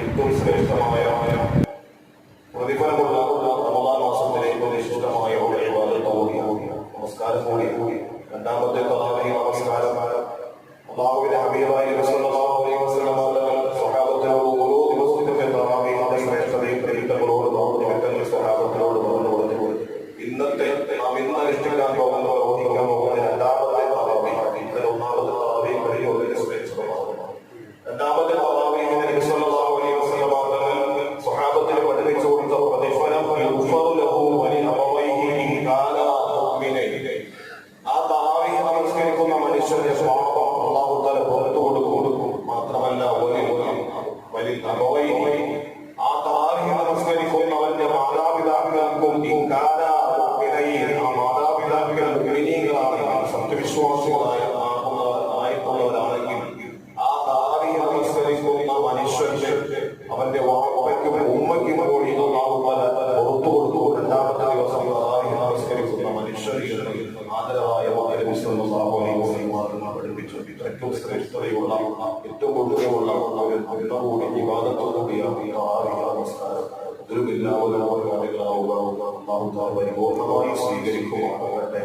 ഏറ്റവും ശ്രേഷ്ഠമായ പ്രതിഫലമുള്ള റമദാൻ മാസത്തിലെ ഏറ്റവും വിശുദ്ധമായ നമസ്കാരം കൂടി രണ്ടാമത്തെ തറാവീഹ് നമസ്കാരം അല്ലാഹുവിന്റെ ഹബീബായ നബി സല്ലല്ലാഹു അലൈഹി വസല്ലം സ്വഹാബത്തിനോട് ഓരോ ദിവസത്തെ തറാവീഹിന്റെ ശ്രേഷ്ഠതയും പ്രതിഫലങ്ങളോട് സ്വഹാബത്തിനോട് പറഞ്ഞു. ഇന്നത്തെ നാം ഇന്ന് അനുഷ്ഠിക്കാൻ പോകുന്ന പ്രവർത്തിക്കാൻ പോകുന്ന രണ്ടാമത്തെ തറാവീഹ് ഇന്നലെ ഒന്നാമത്തെ തറാവീഹ് കഴിഞ്ഞ ഒന്നിന്റെ ശ്രേഷ്ഠമാണ്. രണ്ടാമത്തെ തറാവീഹിന് നബി സല്ലല്ലാഹു അലൈഹി വസല്ലം സ്വഹാബത്തിന് പഠിപ്പിച്ചു കൊടുത്ത പ്രതിഫലം യുഗ്ഫറു ലഹു വലി അബവൈഹി ഇൻ കാനാ മുഅ്മിനൈൻ. ആ തറാവീഹ് നമസ്കരിക്കുന്ന മനുഷ്യന്റെ പാപം അല്ലാഹു തആല പുറത്തു കൊടുക്കും. മാത്രമല്ല വലി അബവൈഹി ആ തറാവീഹ് നമസ്കരിക്കുന്നവന്റെ മാതാപിതാക്കൾക്കും ഇൻ കാനാ മുഅ്മിനൈൻ ആ മാതാപിതാക്കൾ മുഅ്മിനീങ്ങളാണെങ്കിൽ സത്യവിശ്വാസികളായിട്ടുള്ളവരാണെങ്കിൽ ആ തറാവീഹ് നമസ്കരിക്കുന്ന മനുഷ്യന്റെ അവന്റെ വാപ്പയ്ക്കും ഉമ്മയ്ക്കും കൂടി അല്ലാഹു തആല പുറത്തു കൊടുക്കും. രണ്ടാമത്തെ ദിവസം തറാവീഹ് നമസ്കരിക്കുന്ന മനുഷ്യരിൽ ആദരവായ നബി സല്ലല്ലാഹു അലൈഹി വസല്ലം പഠിപ്പിച്ചു. ഏറ്റവും ശ്രേഷ്ഠതയുള്ള ഏറ്റവും ഒടുവിലുള്ള ഒരു കൂടി വിവാദത്തോടുകൂടിയാണ് തറാവീഹ് നമസ്കാരം. അള്ളാഹു താല പരിപൂർണമായി സ്വീകരിക്കുമാറാകട്ടെ.